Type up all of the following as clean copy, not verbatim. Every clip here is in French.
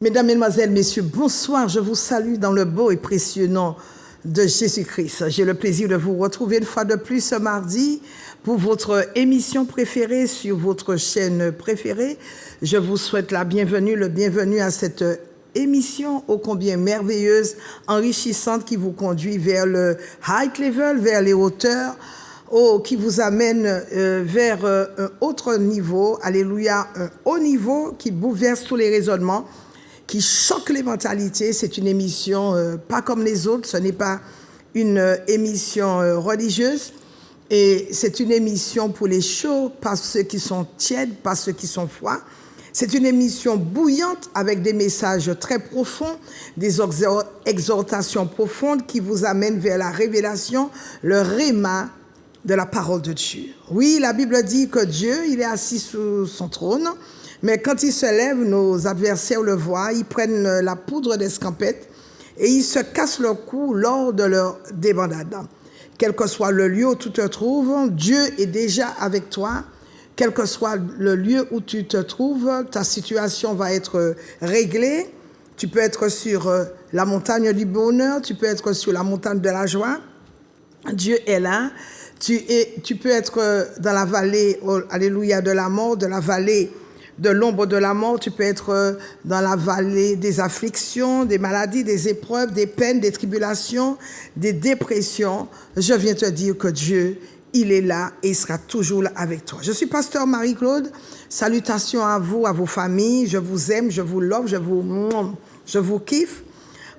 Mesdames, Mesdemoiselles, Messieurs, bonsoir. Je vous salue dans le beau et précieux nom de Jésus-Christ. J'ai le plaisir de vous retrouver une fois de plus ce mardi pour votre émission préférée sur votre chaîne préférée. Je vous souhaite la bienvenue, le bienvenu à cette émission ô combien merveilleuse, enrichissante qui vous conduit vers le high level, vers les hauteurs, qui vous amène vers un autre niveau, alléluia, un haut niveau qui bouleverse tous les raisonnements, qui choque les mentalités. C'est une émission pas comme les autres, ce n'est pas une émission religieuse, et c'est une émission pour les chauds, pas ceux qui sont tièdes, pas ceux qui sont froids. C'est une émission bouillante avec des messages très profonds, des exhortations profondes qui vous amènent vers la révélation, le réma de la parole de Dieu. Oui, la Bible dit que Dieu, il est assis sous son trône, mais quand il se lève, nos adversaires le voient, ils prennent la poudre d'escampette et ils se cassent le cou lors de leur débandade. Quel que soit le lieu où tu te trouves, Dieu est déjà avec toi. Quel que soit le lieu où tu te trouves, ta situation va être réglée. Tu peux être sur la montagne du bonheur, tu peux être sur la montagne de la joie. Dieu est là. Tu peux être dans la vallée, alléluia, de la mort, de la vallée de l'ombre de la mort. Tu peux être dans la vallée des afflictions, des maladies, des épreuves, des peines, des tribulations, des dépressions. Je viens te dire que Dieu, il est là et il sera toujours là avec toi. Je suis pasteur Marie-Claude. Salutations à vous, à vos familles. Je vous aime, je vous love, je vous kiffe.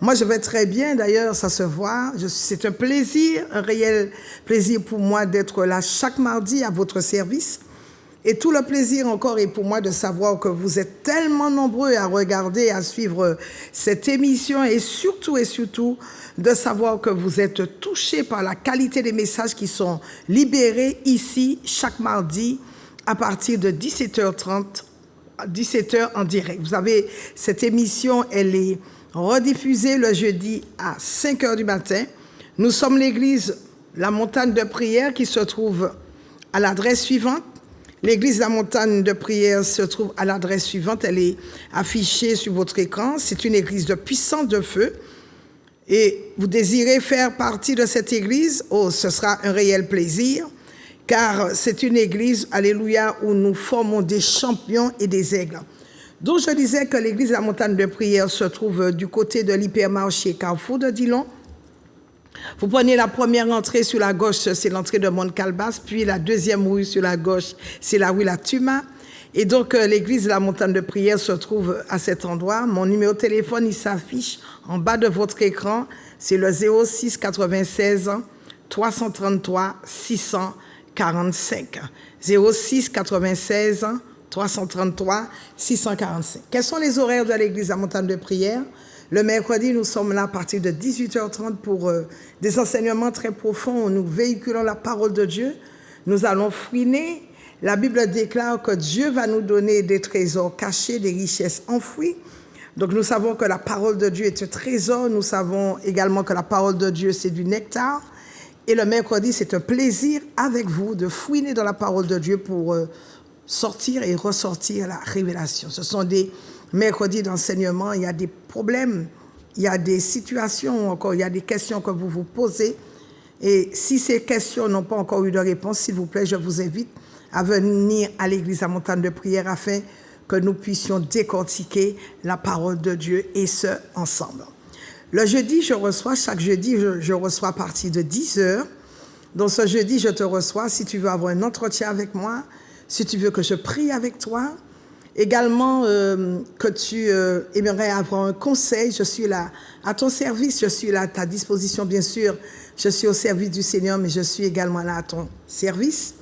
Moi, je vais très bien, d'ailleurs, ça se voit. C'est un plaisir, un réel plaisir pour moi d'être là chaque mardi à votre service. Et tout le plaisir encore est pour moi de savoir que vous êtes tellement nombreux à regarder, à suivre cette émission et surtout de savoir que vous êtes touchés par la qualité des messages qui sont libérés ici chaque mardi à partir de 17h30, 17h en direct. Vous avez cette émission, elle est rediffusée le jeudi à 5h du matin. Nous sommes l'église La Montagne de Prière qui se trouve à l'adresse suivante. L'église La Montagne de Prière se trouve à l'adresse suivante. Elle est affichée sur votre écran. C'est une église de puissance de feu. Et vous désirez faire partie de cette église? Oh, ce sera un réel plaisir, car c'est une église, alléluia, où nous formons des champions et des aigles. Donc, je disais que l'église La Montagne de Prière se trouve du côté de l'hypermarché Carrefour de Dillon. Vous prenez la première entrée sur la gauche, c'est l'entrée de Mont-Calbas, puis la deuxième rue sur la gauche, c'est la rue La Tuma. Et donc, l'église La Montagne de Prière se trouve à cet endroit. Mon numéro de téléphone, il s'affiche en bas de votre écran. C'est le 06 96 333 645. 06 96 333 645. Quels sont les horaires de l'église La Montagne de Prière? Le mercredi, nous sommes là à partir de 18h30 pour des enseignements très profonds où nous véhiculons la parole de Dieu. Nous allons fouiner. La Bible déclare que Dieu va nous donner des trésors cachés, des richesses enfouies. Donc nous savons que la parole de Dieu est un trésor. Nous savons également que la parole de Dieu, c'est du nectar. Et le mercredi, c'est un plaisir avec vous de fouiner dans la parole de Dieu pour sortir et ressortir la révélation. Ce sont des mercredis d'enseignement, il y a des problèmes, il y a des situations encore, il y a des questions que vous vous posez. Et si ces questions n'ont pas encore eu de réponse, s'il vous plaît, je vous invite à venir à l'église La Montagne de Prière afin que nous puissions décortiquer la parole de Dieu et ce, ensemble. Le jeudi, chaque jeudi, je reçois à partir de 10h. Donc ce jeudi, je te reçois si tu veux avoir un entretien avec moi, si tu veux que je prie avec toi. Également, que tu aimerais avoir un conseil, je suis là à ton service, je suis là à ta disposition, bien sûr. Je suis au service du Seigneur, mais je suis également là à ton service,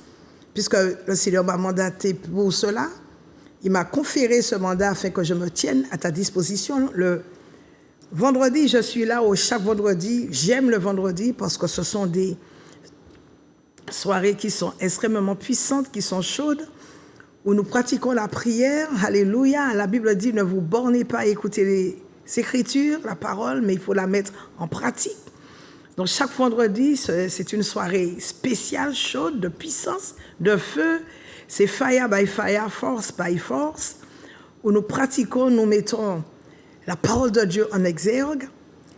puisque le Seigneur m'a mandaté pour cela. Il m'a conféré ce mandat afin que je me tienne à ta disposition. Le vendredi, je suis là chaque vendredi. J'aime le vendredi parce que ce sont des soirées qui sont extrêmement puissantes, qui sont chaudes, où nous pratiquons la prière. Alléluia. La Bible dit, ne vous bornez pas à écouter les Écritures, la parole, mais il faut la mettre en pratique. Donc chaque vendredi, c'est une soirée spéciale, chaude, de puissance, de feu. C'est fire by fire, force by force, où nous pratiquons, nous mettons la parole de Dieu en exergue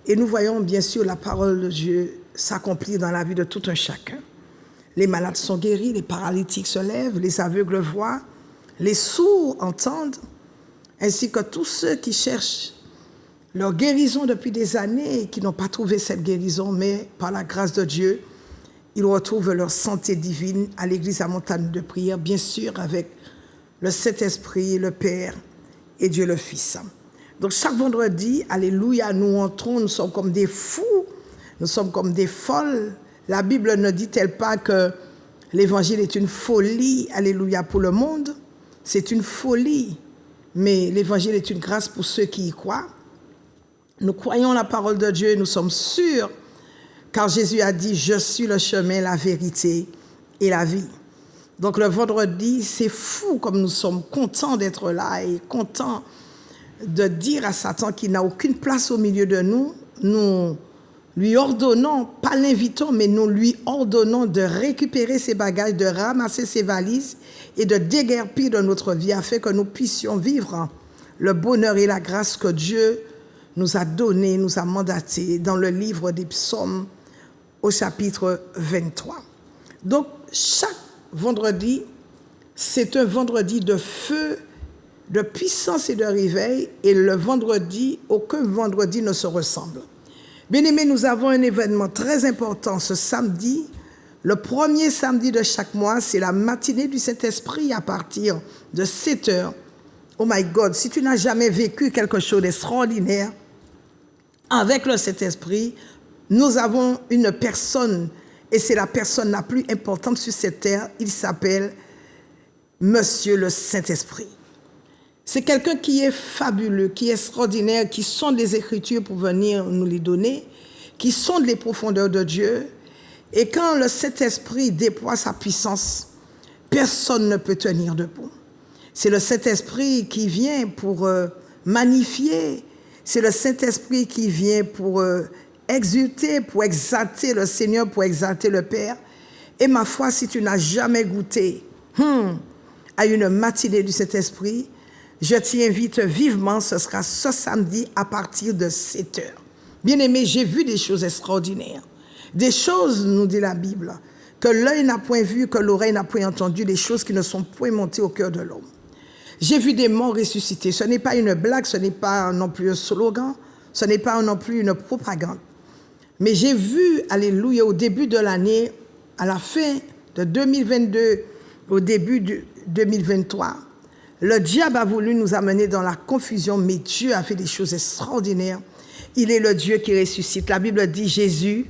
et nous voyons bien sûr la parole de Dieu s'accomplir dans la vie de tout un chacun. Les malades sont guéris, les paralytiques se lèvent, les aveugles voient, les sourds entendent, ainsi que tous ceux qui cherchent leur guérison depuis des années et qui n'ont pas trouvé cette guérison, mais par la grâce de Dieu, ils retrouvent leur santé divine à l'église à Montagne de Prière, bien sûr avec le Saint-Esprit, le Père et Dieu le Fils. Donc chaque vendredi, alléluia, nous entrons, nous sommes comme des fous, nous sommes comme des folles. La Bible ne dit-elle pas que l'évangile est une folie, alléluia, pour le monde? C'est une folie, mais l'évangile est une grâce pour ceux qui y croient. Nous croyons la parole de Dieu et nous sommes sûrs, car Jésus a dit « Je suis le chemin, la vérité et la vie ». Donc le vendredi, c'est fou comme nous sommes contents d'être là et contents de dire à Satan qu'il n'a aucune place au milieu de nous. Nous lui ordonnons, pas l'invitons, mais nous lui ordonnons de récupérer ses bagages, de ramasser ses valises et de déguerpir de notre vie afin que nous puissions vivre le bonheur et la grâce que Dieu nous a donné, nous a mandaté dans le livre des psaumes au chapitre 23. Donc, chaque vendredi, c'est un vendredi de feu, de puissance et de réveil, et le vendredi, aucun vendredi ne se ressemble. Bien-aimés, nous avons un événement très important ce samedi. Le premier samedi de chaque mois, c'est la matinée du Saint-Esprit à partir de 7 heures. Oh my God, si tu n'as jamais vécu quelque chose d'extraordinaire avec le Saint-Esprit, nous avons une personne, et c'est la personne la plus importante sur cette terre, il s'appelle Monsieur le Saint-Esprit. C'est quelqu'un qui est fabuleux, qui est extraordinaire, qui sonde les Écritures pour venir nous les donner, qui sonde les profondeurs de Dieu. Et quand le Saint-Esprit déploie sa puissance, personne ne peut tenir debout. C'est le Saint-Esprit qui vient pour magnifier, c'est le Saint-Esprit qui vient pour exulter, pour exalter le Seigneur, pour exalter le Père. Et ma foi, si tu n'as jamais goûté à une matinée du Saint-Esprit, je t'y invite vivement, ce sera ce samedi à partir de 7 heures. Bien-aimé, j'ai vu des choses extraordinaires. Des choses, nous dit la Bible, que l'œil n'a point vu, que l'oreille n'a point entendu, des choses qui ne sont point montées au cœur de l'homme. J'ai vu des morts ressuscités. Ce n'est pas une blague, ce n'est pas non plus un slogan, ce n'est pas non plus une propagande. Mais j'ai vu, alléluia, au début de l'année, à la fin de 2022, au début de 2023, le diable a voulu nous amener dans la confusion, mais Dieu a fait des choses extraordinaires. Il est le Dieu qui ressuscite. La Bible dit Jésus,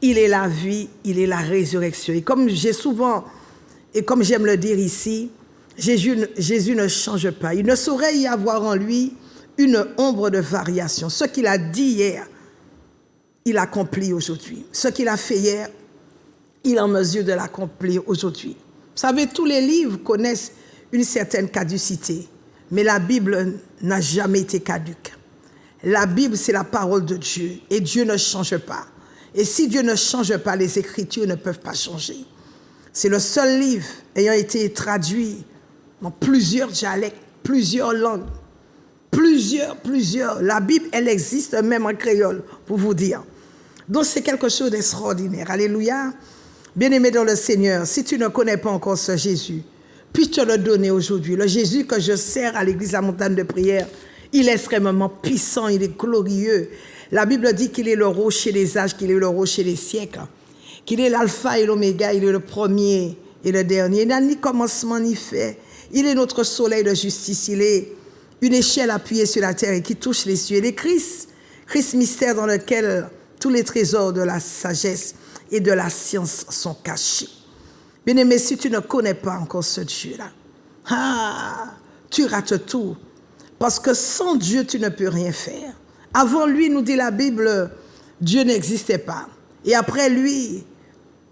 il est la vie, il est la résurrection. Et comme j'ai souvent, et comme j'aime le dire ici, Jésus ne change pas. Il ne saurait y avoir en lui une ombre de variation. Ce qu'il a dit hier, il accomplit aujourd'hui. Ce qu'il a fait hier, il est en mesure de l'accomplir aujourd'hui. Vous savez, tous les livres connaissent une certaine caducité, mais la Bible n'a jamais été caduque. La Bible, c'est la parole de Dieu, et Dieu ne change pas. Et si Dieu ne change pas, les Écritures ne peuvent pas changer. C'est le seul livre ayant été traduit dans plusieurs dialectes, plusieurs langues, plusieurs. La Bible, elle existe même en créole, pour vous dire. Donc, c'est quelque chose d'extraordinaire. Alléluia. Bien-aimé dans le Seigneur, si tu ne connais pas encore ce Jésus, puis te le donner aujourd'hui. Le Jésus que je sers à l'église à Montagne de Prière, il est extrêmement puissant, il est glorieux. La Bible dit qu'il est le rocher des âges, qu'il est le rocher des siècles, qu'il est l'alpha et l'oméga, il est le premier et le dernier. Il n'a ni commencement ni fin. Il est notre soleil de justice, il est une échelle appuyée sur la terre et qui touche les cieux. Il est Christ mystère dans lequel tous les trésors de la sagesse et de la science sont cachés. Bien-aimé, si tu ne connais pas encore ce Dieu-là, tu rates tout. Parce que sans Dieu, tu ne peux rien faire. Avant lui, nous dit la Bible, Dieu n'existait pas. Et après lui,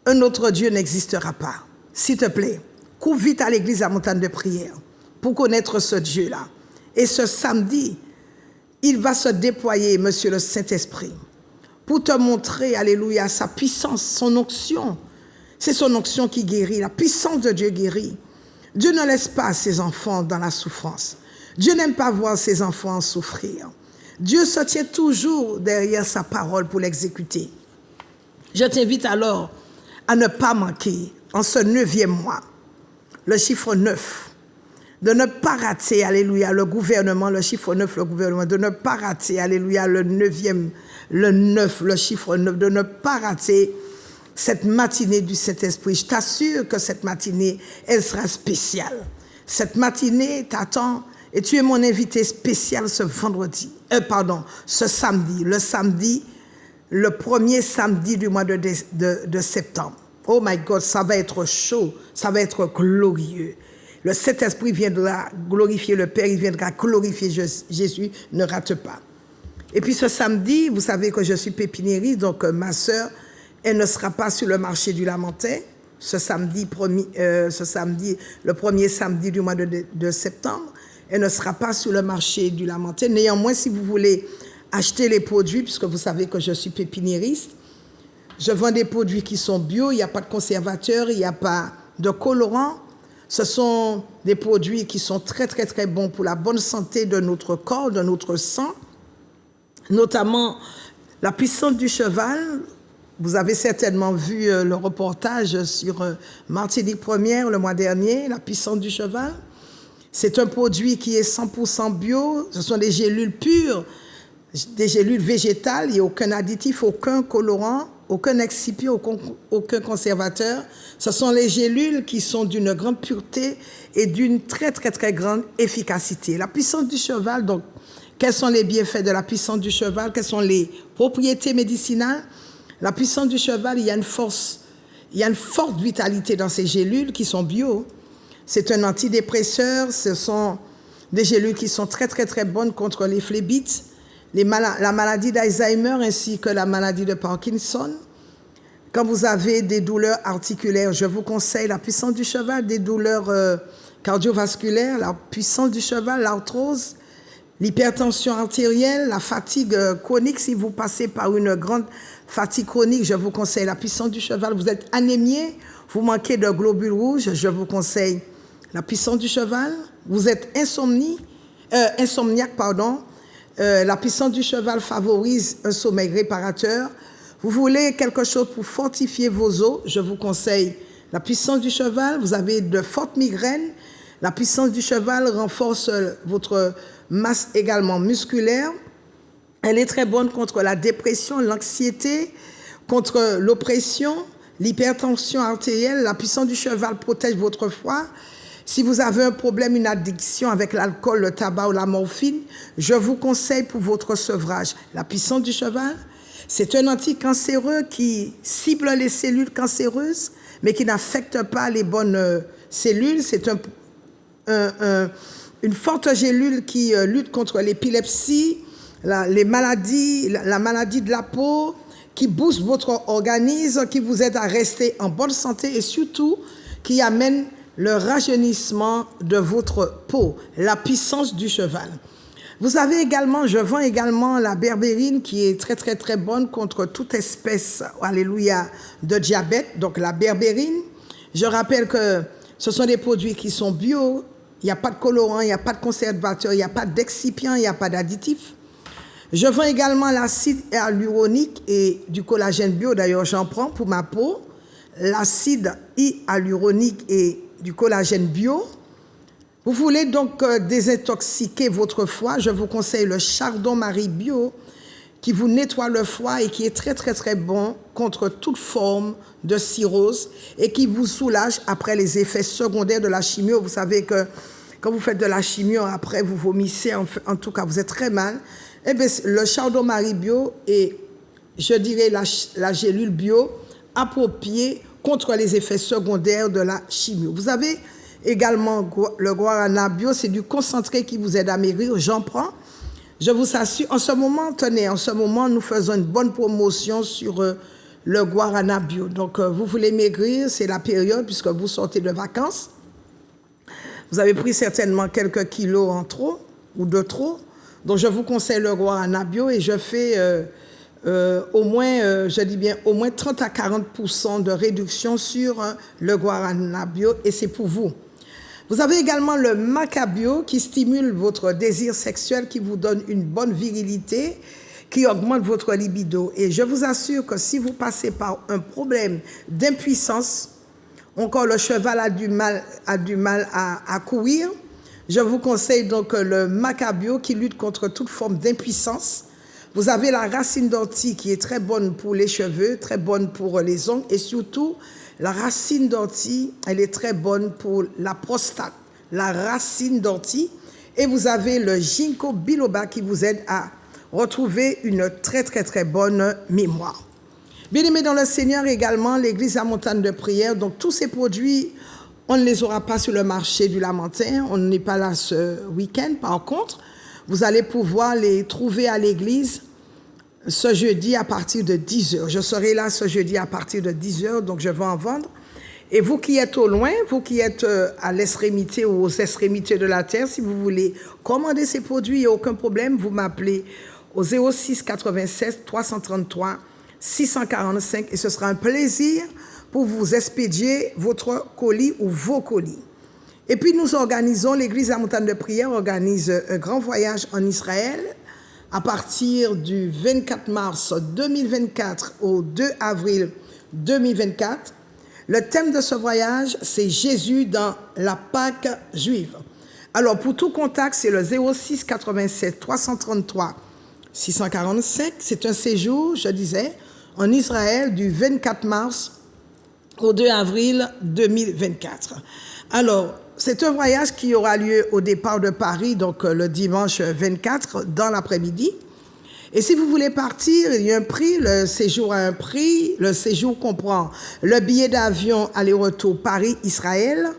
un autre Dieu n'existera pas. S'il te plaît, cours vite à l'église à Montagne de Prière pour connaître ce Dieu-là. Et ce samedi, il va se déployer, Monsieur le Saint-Esprit, pour te montrer, alléluia, sa puissance, son onction. C'est son onction qui guérit, la puissance de Dieu guérit. Dieu ne laisse pas ses enfants dans la souffrance. Dieu n'aime pas voir ses enfants souffrir. Dieu se tient toujours derrière sa parole pour l'exécuter. Je t'invite alors à ne pas manquer, en ce 9e mois, le chiffre 9, de ne pas rater, alléluia, le gouvernement, le chiffre 9, le gouvernement, de ne pas rater, alléluia, le 9e, le 9, le chiffre 9, de ne pas rater cette matinée du Saint-Esprit. Je t'assure que cette matinée, elle sera spéciale. Cette matinée t'attend et tu es mon invité spécial ce ce samedi, le premier samedi du mois de septembre. Oh my God, ça va être chaud, ça va être glorieux. Le Saint-Esprit viendra glorifier le Père, il viendra glorifier Jésus, ne rate pas. Et puis ce samedi, vous savez que je suis pépiniériste, donc ma sœur, elle ne sera pas sur le marché du Lamentin, le premier samedi du mois de septembre, elle ne sera pas sur le marché du Lamentin. Néanmoins, si vous voulez acheter les produits, puisque vous savez que je suis pépiniériste, je vends des produits qui sont bio, il n'y a pas de conservateur, il n'y a pas de colorant. Ce sont des produits qui sont très, très, très bons pour la bonne santé de notre corps, de notre sang, notamment la puissance du cheval. Vous avez certainement vu le reportage sur Martinique Première le mois dernier, la puissance du cheval. C'est un produit qui est 100% bio, ce sont des gélules pures, des gélules végétales, il n'y a aucun additif, aucun colorant, aucun excipient, aucun conservateur. Ce sont les gélules qui sont d'une grande pureté et d'une très, très, très grande efficacité. La puissance du cheval, donc, quels sont les bienfaits de la puissance du cheval? Quelles sont les propriétés médicinales? La puissance du cheval, il y a une forte vitalité dans ces gélules qui sont bio. C'est un antidépresseur, ce sont des gélules qui sont très, très, très bonnes contre les phlébites, la maladie d'Alzheimer ainsi que la maladie de Parkinson. Quand vous avez des douleurs articulaires, je vous conseille la puissance du cheval, des douleurs cardiovasculaires, la puissance du cheval, l'arthrose, l'hypertension artérielle, la fatigue chronique. Si vous passez par une grande fatigue chronique, je vous conseille la puissance du cheval. Vous êtes anémié, vous manquez de globules rouges, je vous conseille la puissance du cheval. Vous êtes insomniaque, la puissance du cheval favorise un sommeil réparateur. Vous voulez quelque chose pour fortifier vos os, je vous conseille la puissance du cheval. Vous avez de fortes migraines, la puissance du cheval renforce votre masse également musculaire. Elle est très bonne contre la dépression, l'anxiété, contre l'oppression, l'hypertension artérielle. La puissance du cheval protège votre foie. Si vous avez un problème, une addiction avec l'alcool, le tabac ou la morphine, je vous conseille pour votre sevrage la puissance du cheval. C'est un anticancéreux qui cible les cellules cancéreuses, mais qui n'affecte pas les bonnes cellules. C'est une forte gélule qui lutte contre l'épilepsie, la maladie de la peau, qui booste votre organisme, qui vous aide à rester en bonne santé et surtout qui amène le rajeunissement de votre peau, la puissance du cheval. Vous avez également, je vends également la berbérine qui est très, très, très bonne contre toute espèce, alléluia, de diabète. Donc la berbérine, je rappelle que ce sont des produits qui sont bio, il n'y a pas de colorant, il n'y a pas de conservateur, il n'y a pas d'excipient, il n'y a pas d'additif. Je vends également l'acide hyaluronique et du collagène bio, d'ailleurs j'en prends pour ma peau, l'acide hyaluronique et du collagène bio. Vous voulez donc désintoxiquer votre foie, je vous conseille le Chardon-Marie bio qui vous nettoie le foie et qui est très très très bon contre toute forme de cirrhose et qui vous soulage après les effets secondaires de la chimio. Vous savez que quand vous faites de la chimio, après vous vomissez, en tout cas vous êtes très mal. Eh bien, le Chardon-Marie bio est, je dirais, la gélule bio appropriée contre les effets secondaires de la chimio. Vous avez également le guarana bio, c'est du concentré qui vous aide à maigrir, j'en prends. Je vous assure, en ce moment, nous faisons une bonne promotion sur le guarana bio. Donc, vous voulez maigrir, c'est la période puisque vous sortez de vacances. Vous avez pris certainement quelques kilos en trop ou de trop. Donc, je vous conseille le guarana bio et je fais au moins 30 à 40% de réduction sur le guarana bio et c'est pour vous. Vous avez également le macabio qui stimule votre désir sexuel, qui vous donne une bonne virilité, qui augmente votre libido. Et je vous assure que si vous passez par un problème d'impuissance, encore le cheval a du mal à courir, je vous conseille donc le macabio qui lutte contre toute forme d'impuissance. Vous avez la racine d'ortie qui est très bonne pour les cheveux, très bonne pour les ongles et surtout la racine d'ortie, elle est très bonne pour la prostate. La racine d'ortie. Et vous avez le ginkgo biloba qui vous aide à retrouver une très bonne mémoire. Bien-aimés dans le Seigneur également, l'église La Montagne de Prière. Donc tous ces produits, on ne les aura pas sur le marché du Lamentin. On n'est pas là ce week-end. Par contre, vous allez pouvoir les trouver à l'église ce jeudi à partir de 10h. Je serai là ce jeudi à partir de 10h, donc je vais en vendre. Et vous qui êtes au loin, vous qui êtes à l'extrémité ou aux extrémités de la terre, si vous voulez commander ces produits, il n'y a aucun problème, vous m'appelez au 06 96 333 645 et ce sera un plaisir pour vous expédier votre colis ou vos colis. Et puis nous organisons, l'église La Montagne de Prière organise un grand voyage en Israël à partir du 24 mars 2024 au 2 avril 2024. Le thème de ce voyage, c'est Jésus dans la Pâque juive. Alors, pour tout contact, c'est le 06 87 333 645. C'est un séjour, je disais, en Israël du 24 mars au 2 avril 2024. Alors, c'est un voyage qui aura lieu au départ de Paris, donc le dimanche 24 dans l'après-midi. Et si vous voulez partir, il y a un prix, le séjour a un prix. Le séjour comprend le billet d'avion aller-retour Paris-Israël,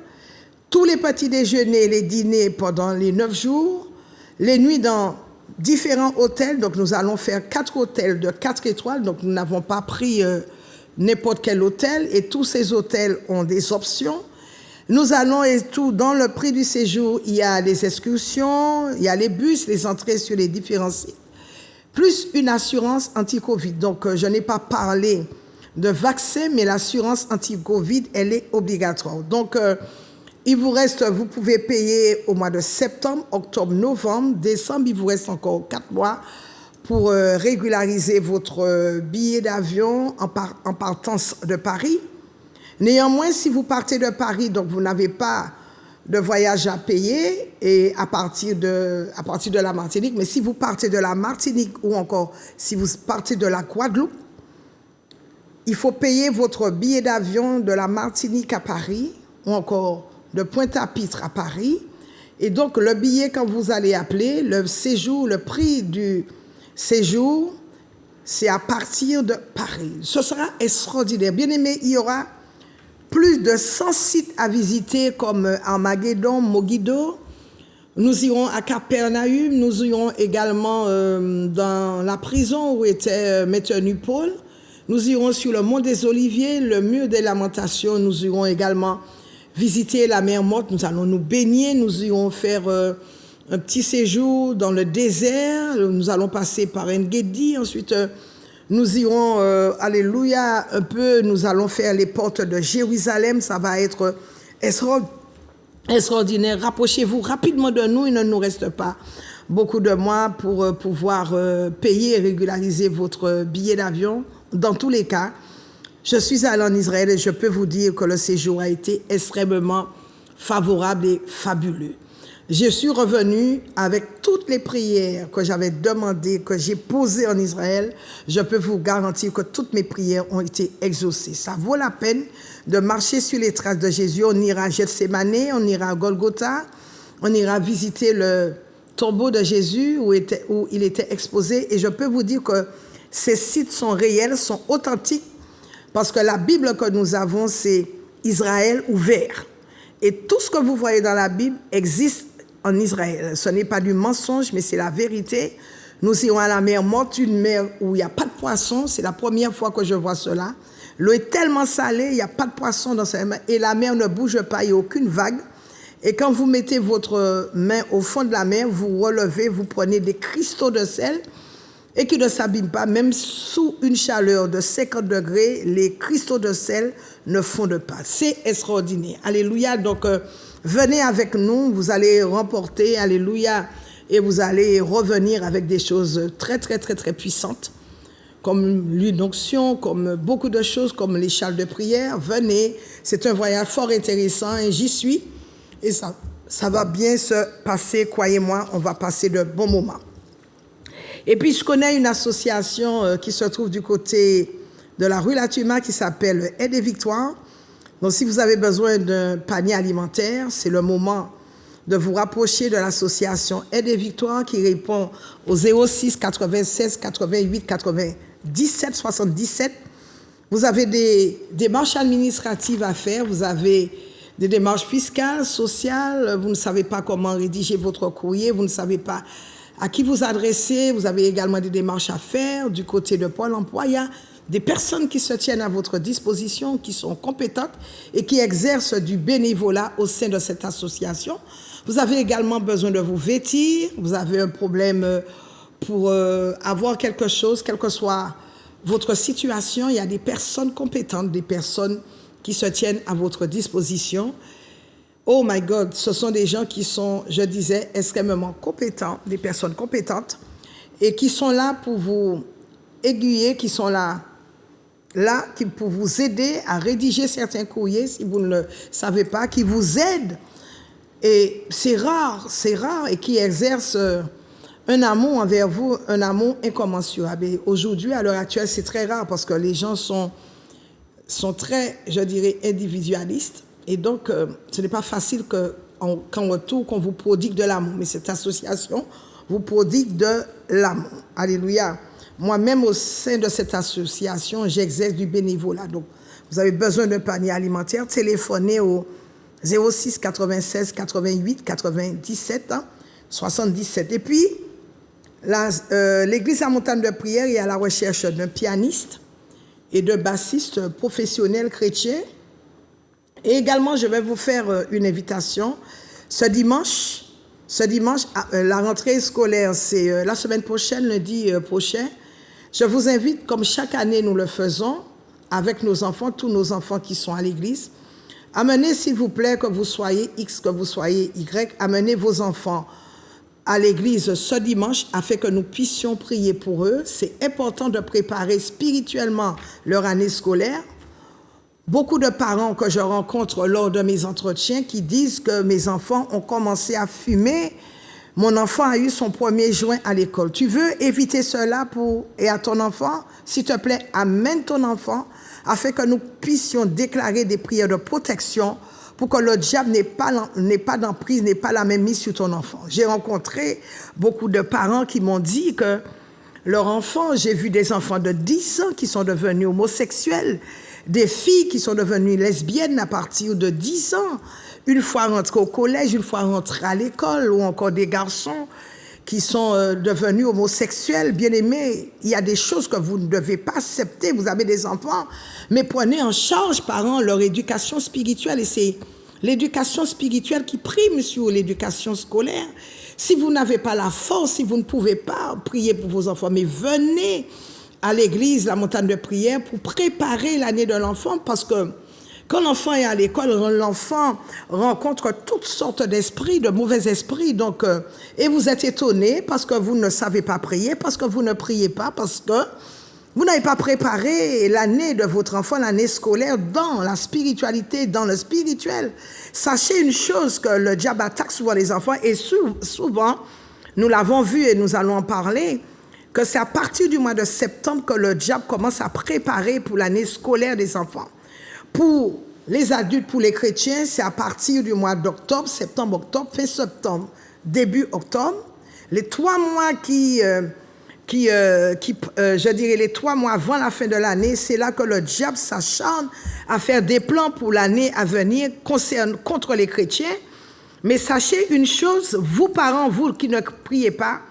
tous les petits déjeuners et les dîners pendant les 9 jours, les nuits dans différents hôtels. Donc nous allons faire 4 hôtels de 4 étoiles, donc nous n'avons pas pris n'importe quel hôtel et tous ces hôtels ont des options. Nous allons, et tout, dans le prix du séjour, il y a les excursions, il y a les bus, les entrées sur les différents sites, plus une assurance anti-Covid. Donc, je n'ai pas parlé de vaccin, mais l'assurance anti-Covid, elle est obligatoire. Donc, il vous reste, vous pouvez payer au mois de septembre, octobre, novembre, décembre, il vous reste encore 4 mois pour régulariser votre billet d'avion en partance de Paris. Néanmoins, si vous partez de Paris, donc vous n'avez pas de voyage à payer et à partir de la Martinique, mais si vous partez de la Martinique ou encore si vous partez de la Guadeloupe, il faut payer votre billet d'avion de la Martinique à Paris ou encore de Pointe-à-Pitre à Paris. Et donc, le billet, quand vous allez appeler, le séjour, le prix du séjour, c'est à partir de Paris. Ce sera extraordinaire. Bien aimé, il y aura plus de 100 sites à visiter comme Armageddon, Mogiddo. Nous irons à Capernaum, nous irons également dans la prison où était Maître Nupol. Nous irons sur le mont des Oliviers, le mur des Lamentations. Nous irons également visiter la mer Morte. Nous allons nous baigner, nous irons faire un petit séjour dans le désert. Nous allons passer par En-Gedi, ensuite nous irons, alléluia, un peu, nous allons faire les portes de Jérusalem. Ça va être extraordinaire. Rapprochez-vous rapidement de nous. Il ne nous reste pas beaucoup de mois pour pouvoir payer et régulariser votre billet d'avion. Dans tous les cas, je suis allée en Israël et je peux vous dire que le séjour a été extrêmement favorable et fabuleux. Je suis revenue avec toutes les prières que j'avais demandées, que j'ai posées en Israël. Je peux vous garantir que toutes mes prières ont été exaucées. Ça vaut la peine de marcher sur les traces de Jésus. On ira à Gethsémane, on ira à Golgotha, on ira visiter le tombeau de Jésus où il était exposé. Et je peux vous dire que ces sites sont réels, sont authentiques, parce que la Bible que nous avons, c'est Israël ouvert. Et tout ce que vous voyez dans la Bible existe en Israël. Ce n'est pas du mensonge, mais c'est la vérité. Nous irons à la mer Morte, une mer où il n'y a pas de poisson. C'est la première fois que je vois cela. L'eau est tellement salée, il n'y a pas de poisson dans cette mer. Et la mer ne bouge pas, il n'y a aucune vague. Et quand vous mettez votre main au fond de la mer, vous relevez, vous prenez des cristaux de sel et qui ne s'abîment pas. Même sous une chaleur de 50 degrés, les cristaux de sel ne fondent pas. C'est extraordinaire. Alléluia. Donc, Venez avec nous, vous allez remporter, alléluia, et vous allez revenir avec des choses très, très, très, très puissantes, comme l'unction, comme beaucoup de choses, comme les châles de prière. Venez, c'est un voyage fort intéressant et j'y suis. Et ça va bien se passer, croyez-moi, on va passer de bons moments. Et puis, je connais une association qui se trouve du côté de la rue Latuma qui s'appelle Aide et Victoire. Donc, si vous avez besoin d'un panier alimentaire, c'est le moment de vous rapprocher de l'association Aide et Victoire qui répond au 06 96 88 97 77. Vous avez des démarches administratives à faire, vous avez des démarches fiscales, sociales, vous ne savez pas comment rédiger votre courrier, vous ne savez pas à qui vous adresser, vous avez également des démarches à faire du côté de Pôle emploi. Il y a des personnes qui se tiennent à votre disposition, qui sont compétentes et qui exercent du bénévolat au sein de cette association. Vous avez également besoin de vous vêtir, vous avez un problème pour avoir quelque chose, quelle que soit votre situation, il y a des personnes compétentes, des personnes qui se tiennent à votre disposition. Oh my God, ce sont des gens qui sont, je disais, extrêmement compétents, des personnes compétentes, et qui sont là pour vous aiguiller, qui sont là pour vous aider à rédiger certains courriers, si vous ne le savez pas, qui vous aident. Et c'est rare, et qui exercent un amour envers vous, un amour incommensurable. Et aujourd'hui, à l'heure actuelle, c'est très rare parce que les gens sont très, je dirais, individualistes. Et donc, ce n'est pas facile qu'en retour, qu'on vous prodigue de l'amour. Mais cette association vous prodigue de l'amour. Alléluia. Moi-même, au sein de cette association, j'exerce du bénévolat. Donc, vous avez besoin d'un panier alimentaire, téléphonez au 06 96 88 97 77. Et puis, l'église à Montagne de Prière est à la recherche d'un pianiste et de bassistes professionnels chrétiens. Et également, je vais vous faire une invitation. Ce dimanche, la rentrée scolaire, c'est la semaine prochaine, lundi prochain. Je vous invite, comme chaque année nous le faisons, avec nos enfants, tous nos enfants qui sont à l'église, amenez, s'il vous plaît, que vous soyez X, que vous soyez Y, amenez vos enfants à l'église ce dimanche afin que nous puissions prier pour eux. C'est important de préparer spirituellement leur année scolaire. Beaucoup de parents que je rencontre lors de mes entretiens qui disent que mes enfants ont commencé à fumer. Mon enfant a eu son premier joint à l'école. Tu veux éviter cela et à ton enfant? S'il te plaît, amène ton enfant afin que nous puissions déclarer des prières de protection pour que le diable n'ait pas d'emprise, n'ait pas la même mise sur ton enfant. J'ai rencontré beaucoup de parents qui m'ont dit que leur enfant, j'ai vu des enfants de 10 ans qui sont devenus homosexuels, des filles qui sont devenues lesbiennes à partir de 10 ans, une fois rentrées au collège, une fois rentrées à l'école, ou encore des garçons qui sont devenus homosexuels. Bien-aimés, il y a des choses que vous ne devez pas accepter. Vous avez des enfants, mais prenez en charge, parents, leur éducation spirituelle. Et c'est l'éducation spirituelle qui prime sur l'éducation scolaire. Si vous n'avez pas la force, si vous ne pouvez pas prier pour vos enfants, mais venez à l'église, la montagne de prière, pour préparer l'année de l'enfant, parce que quand l'enfant est à l'école, l'enfant rencontre toutes sortes d'esprits, de mauvais esprits. Donc, et vous êtes étonnés parce que vous ne savez pas prier, parce que vous ne priez pas, parce que vous n'avez pas préparé l'année de votre enfant, l'année scolaire, dans la spiritualité, dans le spirituel. Sachez une chose, que le diable attaque souvent les enfants, et souvent, nous l'avons vu et nous allons en parler, que c'est à partir du mois de septembre que le diable commence à préparer pour l'année scolaire des enfants. Pour les adultes, pour les chrétiens, c'est à partir du mois d'octobre, septembre, octobre, fin septembre, début octobre. Les 3 mois je dirais les 3 mois avant la fin de l'année, c'est là que le diable s'acharne à faire des plans pour l'année à venir contre les chrétiens. Mais sachez une chose, vous parents, vous qui ne priez pas,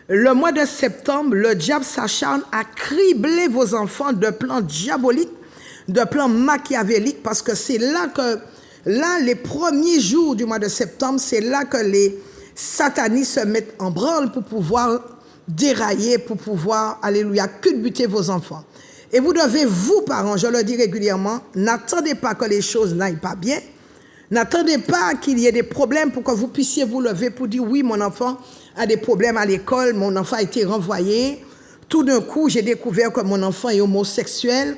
le mois de septembre, le diable s'acharne à cribler vos enfants de plans diaboliques, de plans machiavéliques, parce que c'est là que, les premiers jours du mois de septembre, c'est là que les satanistes se mettent en branle pour pouvoir dérailler, pour pouvoir, alléluia, culbuter vos enfants. Et vous devez, vous parents, je le dis régulièrement, n'attendez pas que les choses n'aillent pas bien, N'attendez pas qu'il y ait des problèmes pour que vous puissiez vous lever pour dire oui, mon enfant a des problèmes à l'école, mon enfant a été renvoyé. Tout d'un coup, j'ai découvert que mon enfant est homosexuel.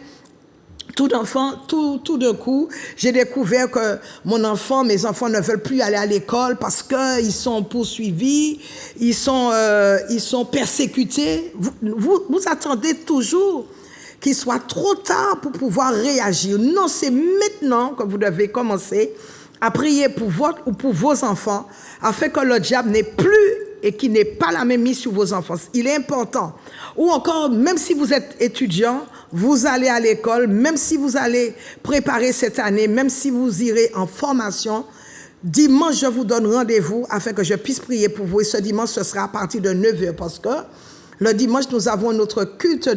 Tout d'un coup, j'ai découvert que mes enfants ne veulent plus aller à l'école parce qu'ils sont poursuivis, ils sont persécutés. Vous attendez toujours qu'il soit trop tard pour pouvoir réagir. Non, c'est maintenant que vous devez commencer à prier pour votre ou pour vos enfants, afin que le diable n'ait plus et qu'il n'ait pas la même mise sur vos enfants. Il est important. Ou encore, même si vous êtes étudiant, vous allez à l'école, même si vous allez préparer cette année, même si vous irez en formation, dimanche, je vous donne rendez-vous afin que je puisse prier pour vous. Et ce dimanche, ce sera à partir de 9h, parce que le dimanche, nous avons notre culte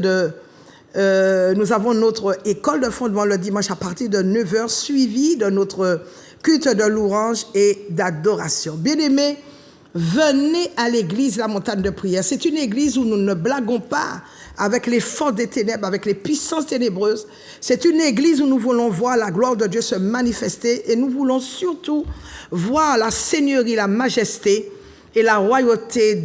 nous avons notre école de fondement le dimanche à partir de 9h, suivi de notre culte de louange et d'adoration. Bien-aimés, venez à l'église La Montagne de Prière. C'est une église où nous ne blaguons pas avec les forces des ténèbres, avec les puissances ténébreuses. C'est une église où nous voulons voir la gloire de Dieu se manifester et nous voulons surtout voir la seigneurie, la majesté et la royauté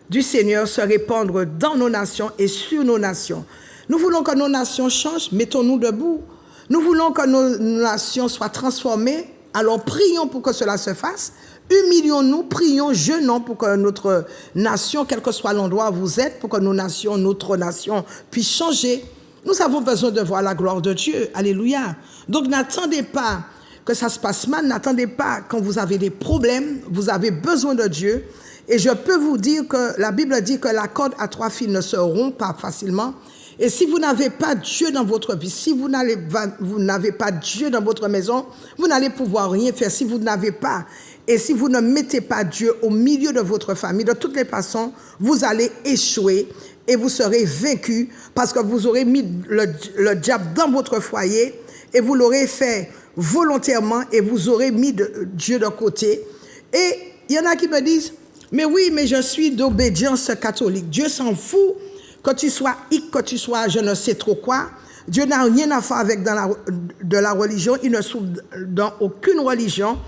du Seigneur se répandre dans nos nations et sur nos nations. Nous voulons que nos nations changent, mettons-nous debout. Nous voulons que nos nations soient transformées, alors prions pour que cela se fasse. Humilions-nous, prions, jeûnons pour que notre nation, quel que soit l'endroit où vous êtes, pour que notre nation puisse changer. Nous avons besoin de voir la gloire de Dieu. Alléluia. Donc n'attendez pas que ça se passe mal, n'attendez pas quand vous avez des problèmes, vous avez besoin de Dieu. Et je peux vous dire que la Bible dit que la corde à 3 fils ne se rompt pas facilement. Et si vous n'avez pas Dieu dans votre vie, si vous n'avez pas Dieu dans votre maison, vous n'allez pouvoir rien faire. Si vous n'avez pas, et si vous ne mettez pas Dieu au milieu de votre famille, de toutes les façons, vous allez échouer et vous serez vaincu parce que vous aurez mis le diable dans votre foyer et vous l'aurez fait volontairement et vous aurez mis Dieu de côté. Et il y en a qui me disent, mais oui, mais je suis d'obédience catholique. Dieu s'en fout. Que tu sois que tu sois je ne sais trop quoi, Dieu n'a rien à faire avec de la religion, il ne souffre dans aucune religion.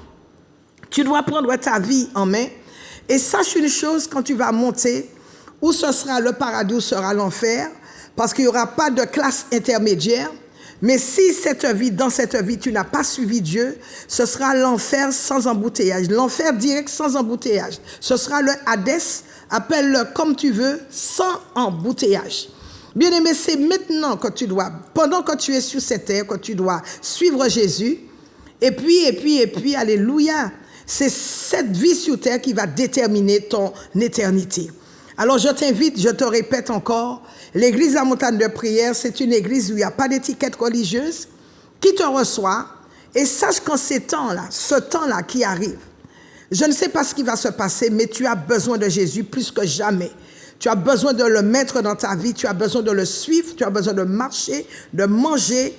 Tu dois prendre ta vie en main et sache une chose, quand tu vas monter, où ce sera le paradis, où sera l'enfer, parce qu'il n'y aura pas de classe intermédiaire. Mais si dans cette vie, tu n'as pas suivi Dieu, ce sera l'enfer sans embouteillage, l'enfer direct sans embouteillage. Ce sera le Hadès, appelle-le comme tu veux, sans embouteillage. Bien-aimé, c'est maintenant que tu dois, pendant que tu es sur cette terre, que tu dois suivre Jésus. Et puis, alléluia, c'est cette vie sur terre qui va déterminer ton éternité. Alors je t'invite, je te répète encore, l'église La Montagne de Prière, c'est une église où il n'y a pas d'étiquette religieuse, qui te reçoit, et sache qu'en ce temps-là qui arrive, je ne sais pas ce qui va se passer, mais tu as besoin de Jésus plus que jamais. Tu as besoin de le mettre dans ta vie, tu as besoin de le suivre, tu as besoin de marcher, de manger,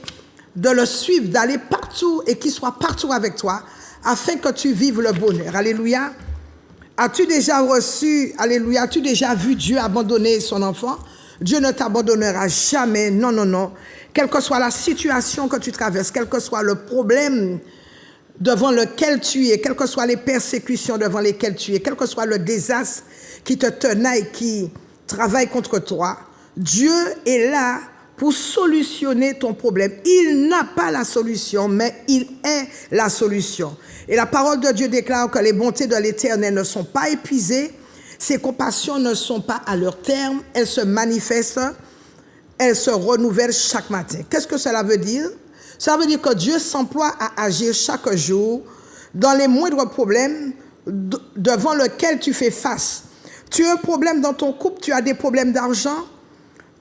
de le suivre, d'aller partout et qu'il soit partout avec toi, afin que tu vives le bonheur. Alléluia. As-tu déjà reçu, alléluia, as-tu déjà vu Dieu abandonner son enfant? Dieu ne t'abandonnera jamais, non, non, non. Quelle que soit la situation que tu traverses, quel que soit le problème devant lequel tu es, quelles que soient les persécutions devant lesquelles tu es, quel que soit le désastre qui te tenaille, qui travaille contre toi, Dieu est là pour solutionner ton problème. Il n'a pas la solution, mais il est la solution. Et la parole de Dieu déclare que les bontés de l'Éternel ne sont pas épuisées, ses compassions ne sont pas à leur terme, elles se manifestent, elles se renouvellent chaque matin. Qu'est-ce que cela veut dire? Ça veut dire que Dieu s'emploie à agir chaque jour dans les moindres problèmes devant lesquels tu fais face. Tu as un problème dans ton couple, tu as des problèmes d'argent,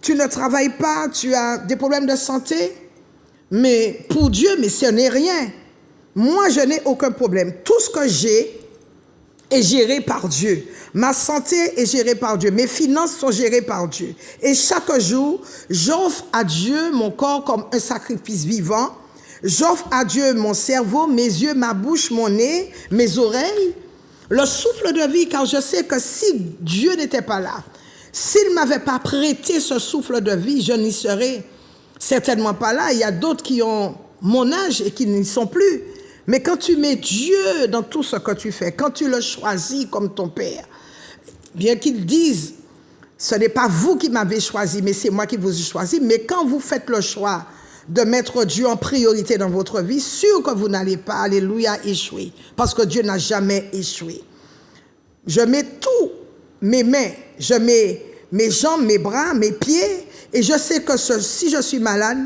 tu ne travailles pas, tu as des problèmes de santé, mais pour Dieu, mais ce n'est rien. Moi, je n'ai aucun problème. Tout ce que j'ai est géré par Dieu. Ma santé est gérée par Dieu. Mes finances sont gérées par Dieu. Et chaque jour, j'offre à Dieu mon corps comme un sacrifice vivant. J'offre à Dieu mon cerveau, mes yeux, ma bouche, mon nez, mes oreilles, le souffle de vie, car je sais que si Dieu n'était pas là, s'il ne m'avait pas prêté ce souffle de vie, je n'y serais certainement pas là. Il y a d'autres qui ont mon âge et qui n'y sont plus. Mais quand tu mets Dieu dans tout ce que tu fais, quand tu le choisis comme ton Père, bien qu'ils disent, ce n'est pas vous qui m'avez choisi, mais c'est moi qui vous ai choisi, mais quand vous faites le choix de mettre Dieu en priorité dans votre vie, sûr que vous n'allez pas, alléluia, échouer, parce que Dieu n'a jamais échoué. Je mets tout, mes mains, je mets mes jambes, mes bras, mes pieds, et je sais que si je suis malade,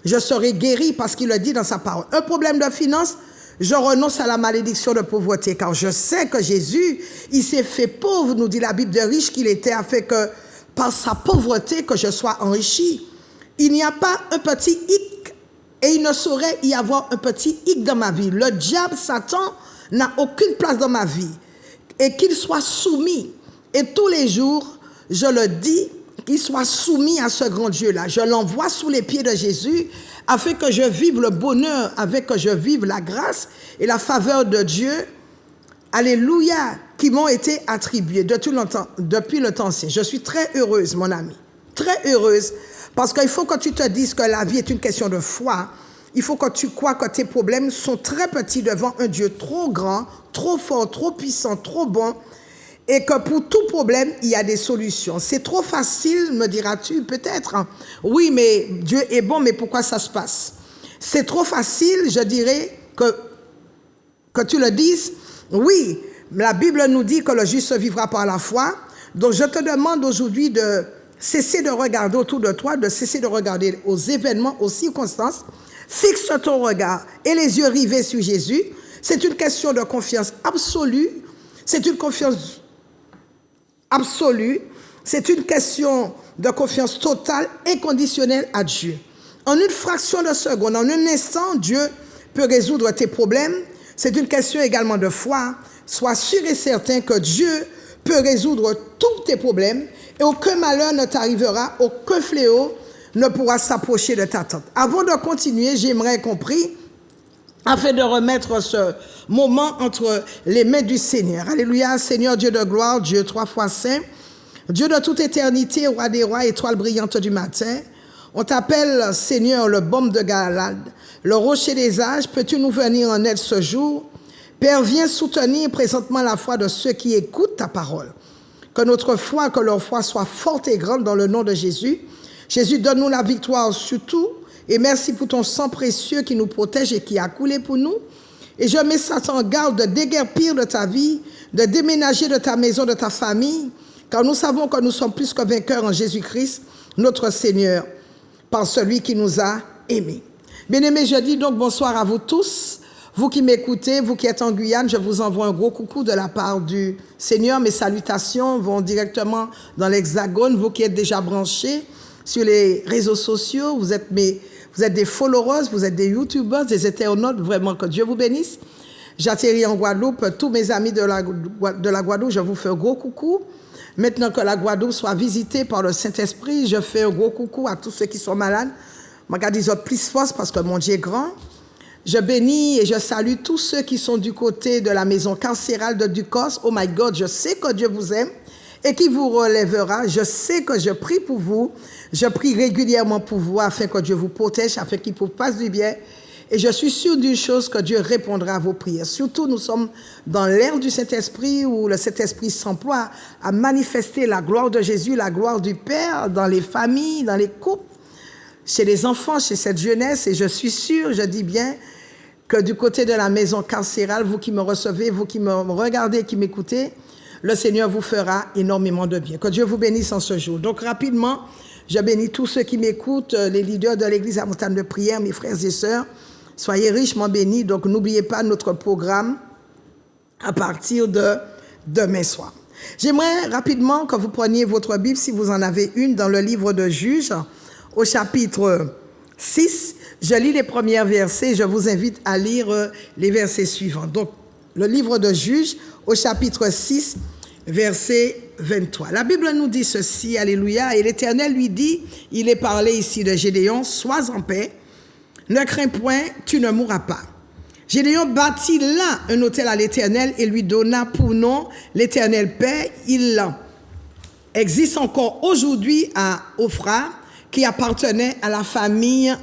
je serai guéri parce qu'il le dit dans sa parole. Un problème de finance, je renonce à la malédiction de pauvreté, car je sais que Jésus, il s'est fait pauvre, nous dit la Bible, de riche qu'il était, afin que par sa pauvreté, que je sois enrichi. Il n'y a pas un petit hic, et il ne saurait y avoir un petit hic dans ma vie. Le diable, Satan, n'a aucune place dans ma vie. Et qu'il soit soumis. Et tous les jours, je le dis, qu'il soit soumis à ce grand Dieu-là. Je l'envoie sous les pieds de Jésus, afin que je vive le bonheur, afin que je vive la grâce et la faveur de Dieu, alléluia, qui m'ont été attribués depuis le temps ancien. Je suis très heureuse, mon ami, très heureuse, parce qu'il faut que tu te dises que la vie est une question de foi. Il faut que tu crois que tes problèmes sont très petits devant un Dieu trop grand, trop fort, trop puissant, trop bon, et que pour tout problème, il y a des solutions. C'est trop facile, me diras-tu, peut-être. Hein? Oui, mais Dieu est bon, mais pourquoi ça se passe? C'est trop facile, je dirais, que tu le dises. Oui, la Bible nous dit que le juste vivra par la foi. Donc, je te demande aujourd'hui de cesser de regarder autour de toi, de cesser de regarder aux événements, aux circonstances. Fixe ton regard et les yeux rivés sur Jésus. C'est une question de confiance absolue. C'est une confiance absolue. C'est une question de confiance totale, inconditionnelle à Dieu. En une fraction de seconde, en un instant, Dieu peut résoudre tes problèmes. C'est une question également de foi. Sois sûr et certain que Dieu peut résoudre tous tes problèmes et aucun malheur ne t'arrivera, aucun fléau ne pourra s'approcher de ta tente. Avant de continuer, j'aimerais qu'on prie afin de remettre ce moment entre les mains du Seigneur. Alléluia, Seigneur Dieu de gloire, Dieu trois fois saint, Dieu de toute éternité, roi des rois, étoile brillante du matin. On t'appelle, Seigneur, le baume de Galade, le rocher des âges. Peux-tu nous venir en aide ce jour? Père, viens soutenir présentement la foi de ceux qui écoutent ta parole. Que notre foi, que leur foi soit forte et grande dans le nom de Jésus. Jésus, donne-nous la victoire sur tout. Et merci pour ton sang précieux qui nous protège et qui a coulé pour nous. Et je mets Satan en garde de déguerpir de ta vie, de déménager de ta maison, de ta famille, car nous savons que nous sommes plus que vainqueurs en Jésus-Christ, notre Seigneur, par celui qui nous a aimés. Bien-aimés, je dis donc bonsoir à vous tous. Vous qui m'écoutez, vous qui êtes en Guyane, je vous envoie un gros coucou de la part du Seigneur. Mes salutations vont directement dans l'Hexagone. Vous qui êtes déjà branchés sur les réseaux sociaux, vous êtes des followers, vous êtes des youtubeurs, des internautes, vraiment que Dieu vous bénisse. J'atterris en Guadeloupe, tous mes amis de la Guadeloupe, je vous fais un gros coucou. Maintenant que la Guadeloupe soit visitée par le Saint-Esprit, je fais un gros coucou à tous ceux qui sont malades. Je dis plus force parce que mon Dieu est grand. Je bénis et je salue tous ceux qui sont du côté de la maison carcérale de Ducos. Oh my God, je sais que Dieu vous aime et qu'il vous relèvera. Je sais que je prie pour vous. Je prie régulièrement pour vous afin que Dieu vous protège, afin qu'il vous fasse du bien. Et je suis sûre d'une chose, que Dieu répondra à vos prières. Surtout, nous sommes dans l'ère du Saint-Esprit où le Saint-Esprit s'emploie à manifester la gloire de Jésus, la gloire du Père dans les familles, dans les couples, chez les enfants, chez cette jeunesse. Et je suis sûre, je dis bien, que du côté de la maison carcérale, vous qui me recevez, vous qui me regardez, qui m'écoutez, le Seigneur vous fera énormément de bien. Que Dieu vous bénisse en ce jour. Donc rapidement, je bénis tous ceux qui m'écoutent, les leaders de l'Église à montagne de prière, mes frères et sœurs. Soyez richement bénis. Donc n'oubliez pas notre programme à partir de demain soir. J'aimerais rapidement que vous preniez votre Bible, si vous en avez une, dans le livre de Juges, au chapitre 6. Je lis les premiers versets, je vous invite à lire les versets suivants. Donc, le livre de Juges, au chapitre 6, verset 23. La Bible nous dit ceci, alléluia, et l'Éternel lui dit, il est parlé ici de Gédéon, sois en paix, ne crains point, tu ne mourras pas. Gédéon bâtit là un autel à l'Éternel et lui donna pour nom l'Éternel paix. Il existe encore aujourd'hui à Ophra, qui appartenait à la famille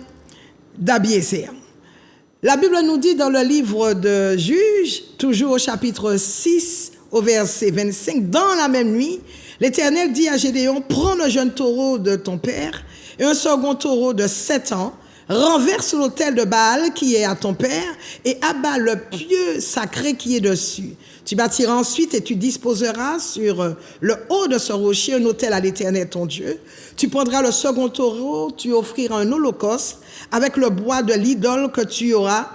d'Abiézer. La Bible nous dit dans le livre de Juges, toujours au chapitre 6, au verset 25, dans la même nuit, l'Éternel dit à Gédéon, prends le jeune taureau de ton père et un second taureau de 7 ans, renverse l'autel de Baal qui est à ton père et abat le pieu sacré qui est dessus. Tu bâtiras ensuite et tu disposeras sur le haut de ce rocher un autel à l'Éternel ton Dieu. Tu prendras le second taureau, tu offriras un holocauste avec le bois de l'idole que tu auras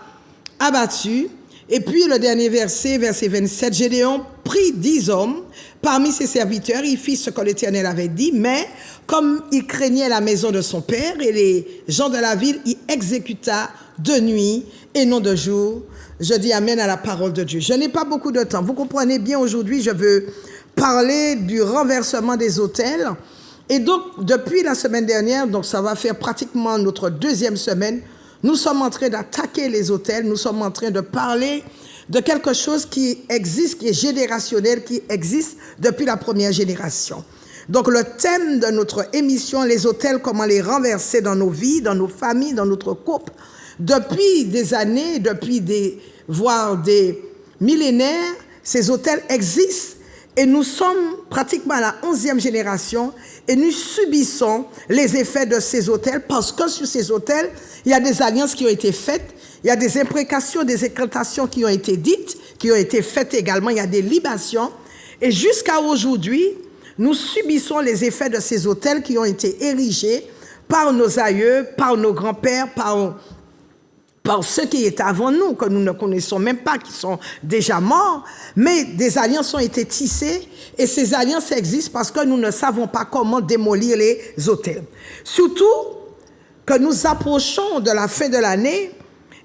abattu. Et puis le dernier verset, verset 27, Gédéon prit 10 hommes parmi ses serviteurs, il fit ce que l'Éternel avait dit, mais comme il craignait la maison de son père et les gens de la ville, il exécuta de nuit et non de jour. Je dis amen à la parole de Dieu. Je n'ai pas beaucoup de temps. Vous comprenez bien, aujourd'hui, je veux parler du renversement des autels. Et donc, depuis la semaine dernière, donc ça va faire pratiquement notre 2e semaine, nous sommes en train d'attaquer les autels, nous sommes en train de parler de quelque chose qui existe, qui est générationnel, qui existe depuis la première génération. Donc, le thème de notre émission, les autels, comment les renverser dans nos vies, dans nos familles, dans notre couple, depuis des années, voire des millénaires, ces autels existent et nous sommes pratiquement à la 11e génération et nous subissons les effets de ces autels parce que sur ces autels, il y a des alliances qui ont été faites, il y a des imprécations, des incantations qui ont été dites, qui ont été faites également, il y a des libations et jusqu'à aujourd'hui, nous subissons les effets de ces autels qui ont été érigés par nos aïeux, par nos grands-pères, par ceux qui étaient avant nous, que nous ne connaissons même pas, qui sont déjà morts, mais des alliances ont été tissées et ces alliances existent parce que nous ne savons pas comment démolir les autels. Surtout que nous approchons de la fin de l'année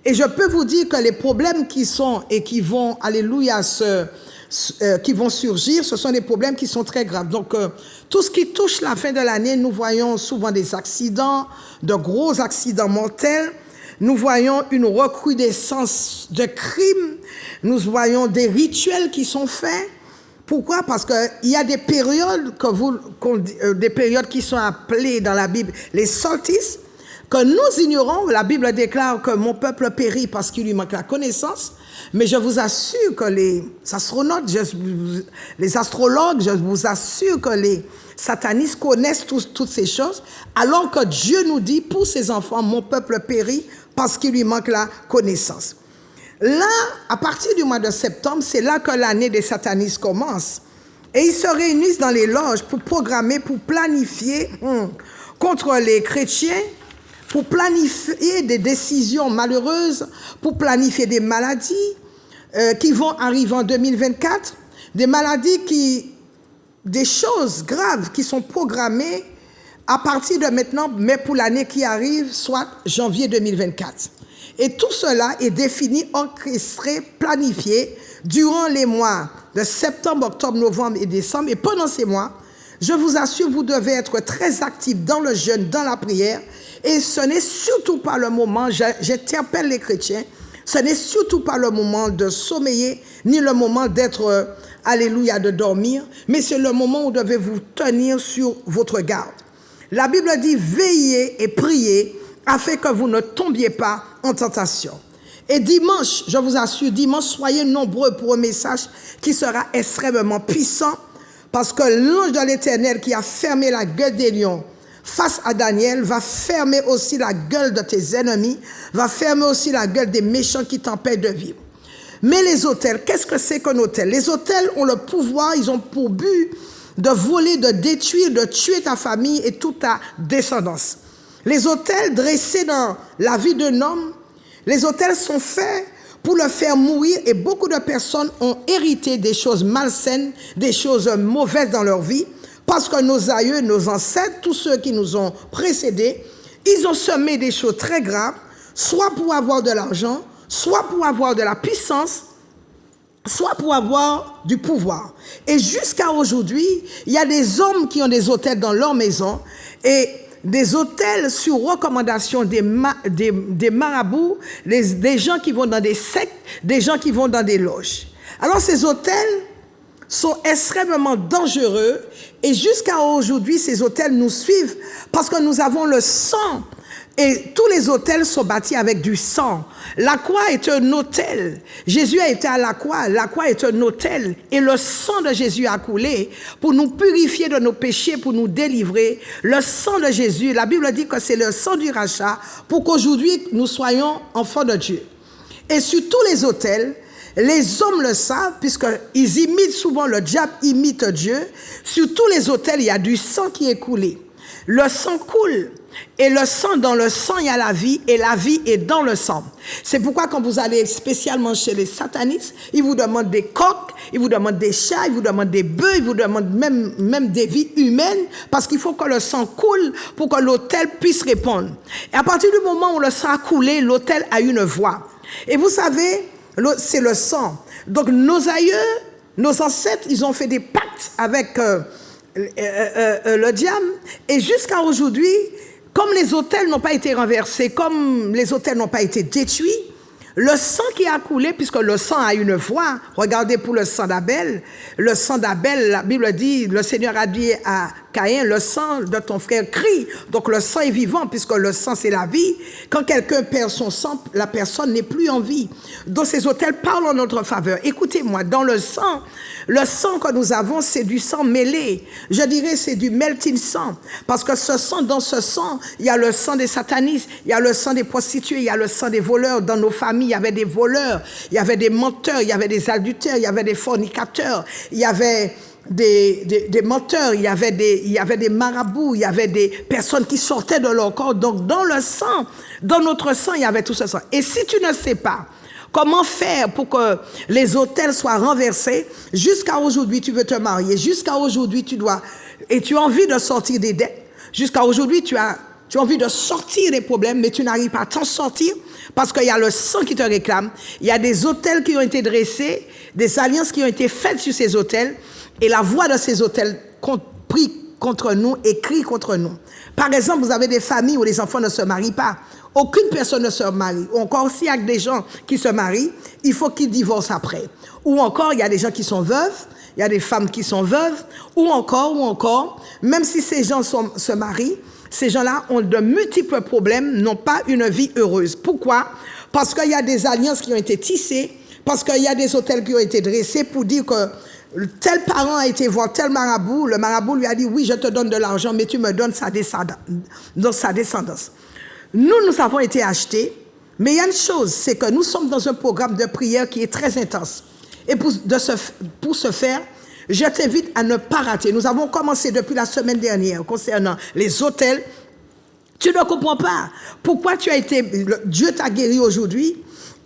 et je peux vous dire que les problèmes qui sont et qui vont, alléluia, qui vont surgir, ce sont des problèmes qui sont très graves. Donc, tout ce qui touche la fin de l'année, nous voyons souvent des accidents, de gros accidents mortels. Nous voyons une recrudescence de crimes. Nous voyons des rituels qui sont faits. Pourquoi? Parce qu'il y a des périodes, des périodes qui sont appelées dans la Bible les solstices, que nous ignorons. La Bible déclare que mon peuple périt parce qu'il lui manque la connaissance. Mais je vous assure que les astronautes, les astrologues, je vous assure que les satanistes connaissent toutes ces choses, alors que Dieu nous dit, pour ses enfants, mon peuple périt parce qu'il lui manque la connaissance. Là, à partir du mois de septembre, c'est là que l'année des satanistes commence. Et ils se réunissent dans les loges pour programmer, pour planifier contre les chrétiens, pour planifier des décisions malheureuses, pour planifier des maladies qui vont arriver en 2024, des maladies des choses graves qui sont programmées à partir de maintenant, mais pour l'année qui arrive, soit janvier 2024. Et tout cela est défini, orchestré, planifié durant les mois de septembre, octobre, novembre et décembre. Et pendant ces mois, je vous assure, vous devez être très actifs dans le jeûne, dans la prière. Et ce n'est surtout pas le moment, j'interpelle les chrétiens, ce n'est surtout pas le moment de sommeiller, ni le moment d'être, alléluia, de dormir, mais c'est le moment où vous devez vous tenir sur votre garde. La Bible dit, veillez et priez afin que vous ne tombiez pas en tentation. Et dimanche, je vous assure, dimanche, soyez nombreux pour un message qui sera extrêmement puissant, parce que l'ange de l'Éternel qui a fermé la gueule des lions face à Daniel va fermer aussi la gueule de tes ennemis, va fermer aussi la gueule des méchants qui t'empêchent de vivre. Mais les autels, qu'est-ce que c'est qu'un autel? Les autels ont le pouvoir, ils ont pour but de voler, de détruire, de tuer ta famille et toute ta descendance. Les autels dressés dans la vie d'un homme, les autels sont faits pour le faire mourir et beaucoup de personnes ont hérité des choses malsaines, des choses mauvaises dans leur vie parce que nos aïeux, nos ancêtres, tous ceux qui nous ont précédés, ils ont semé des choses très graves, soit pour avoir de l'argent, soit pour avoir de la puissance, soit pour avoir du pouvoir. Et jusqu'à aujourd'hui, il y a des hommes qui ont des autels dans leur maison et des autels sur recommandation des marabouts, des gens qui vont dans des sectes, des gens qui vont dans des loges. Alors ces autels sont extrêmement dangereux et jusqu'à aujourd'hui, ces autels nous suivent parce que nous avons le sang Et tous les autels sont bâtis avec du sang. La croix est un autel. Jésus a été à la croix. La croix est un autel. Et le sang de Jésus a coulé pour nous purifier de nos péchés, pour nous délivrer. Le sang de Jésus, la Bible dit que c'est le sang du rachat pour qu'aujourd'hui nous soyons enfants de Dieu. Et sur tous les autels, les hommes le savent, puisqu'ils imitent souvent, le diable imite Dieu. Sur tous les autels, il y a du sang qui est coulé. Le sang coule. Et le sang, dans le sang, il y a la vie, et la vie est dans le sang. C'est pourquoi quand vous allez spécialement chez les satanistes, ils vous demandent des coqs, ils vous demandent des chats, ils vous demandent des bœufs, ils vous demandent même des vies humaines, parce qu'il faut que le sang coule pour que l'autel puisse répondre. Et à partir du moment où le sang a coulé, l'autel a une voix. Et vous savez, c'est le sang. Donc nos aïeux, nos ancêtres, ils ont fait des pactes avec le diable, et jusqu'à aujourd'hui, comme les autels n'ont pas été renversés, comme les autels n'ont pas été détruits, le sang qui a coulé, puisque le sang a une voix, regardez pour le sang d'Abel, la Bible dit, le Seigneur a dit à Caïn, le sang de ton frère crie, donc le sang est vivant, puisque le sang c'est la vie. Quand quelqu'un perd son sang, la personne n'est plus en vie. Donc ces autels parlent en notre faveur. Écoutez-moi, dans le sang que nous avons, c'est du sang mêlé. Je dirais c'est du melting sang, parce que dans ce sang, il y a le sang des satanistes, il y a le sang des prostituées, il y a le sang des voleurs. Dans nos familles, il y avait des voleurs, il y avait des menteurs, il y avait des adultères, il y avait des fornicateurs, il y avait des menteurs, il y avait des marabouts, il y avait des personnes qui sortaient de leur corps. Donc dans le sang, dans notre sang, il y avait tout ce sang. Et si tu ne sais pas comment faire pour que les autels soient renversés, jusqu'à aujourd'hui tu veux te marier, jusqu'à aujourd'hui tu as envie de sortir des dettes, jusqu'à aujourd'hui tu as envie de sortir des problèmes, mais tu n'arrives pas à t'en sortir parce qu'il y a le sang qui te réclame, il y a des autels qui ont été dressés, des alliances qui ont été faites sur ces autels, et la voix de ces autels prie contre nous et crie contre nous. Par exemple, vous avez des familles où les enfants ne se marient pas. Aucune personne ne se marie. Ou encore, s'il y a des gens qui se marient, il faut qu'ils divorcent après. Ou encore, il y a des gens qui sont veuves, il y a des femmes qui sont veuves, ou encore, même si ces gens se marient, ces gens-là ont de multiples problèmes, n'ont pas une vie heureuse. Pourquoi? Parce qu'il y a des alliances qui ont été tissées, parce qu'il y a des autels qui ont été dressés pour dire que tel parent a été voir tel marabout, le marabout lui a dit, oui, je te donne de l'argent, mais tu me donnes sa descendance. Nous avons été achetés, mais il y a une chose, c'est que nous sommes dans un programme de prière qui est très intense. Et pour ce faire, je t'invite à ne pas rater. Nous avons commencé depuis la semaine dernière concernant les autels. Tu ne comprends pas pourquoi Dieu t'a guéri aujourd'hui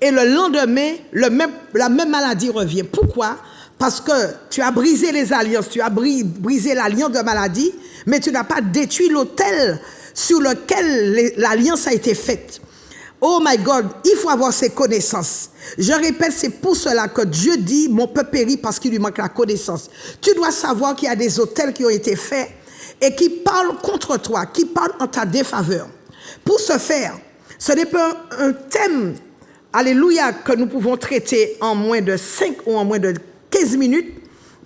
et le lendemain, la même maladie revient. Pourquoi? Parce que tu as brisé les alliances, tu as brisé l'alliance de maladie, mais tu n'as pas détruit l'autel sur lequel l'alliance a été faite. Oh my God, il faut avoir ces connaissances. Je répète, c'est pour cela que Dieu dit, mon peuple périt parce qu'il lui manque la connaissance. Tu dois savoir qu'il y a des autels qui ont été faits et qui parlent contre toi, qui parlent en ta défaveur. Pour ce faire, ce n'est pas un thème, alléluia, que nous pouvons traiter en moins de 5 ou en moins de 15 minutes.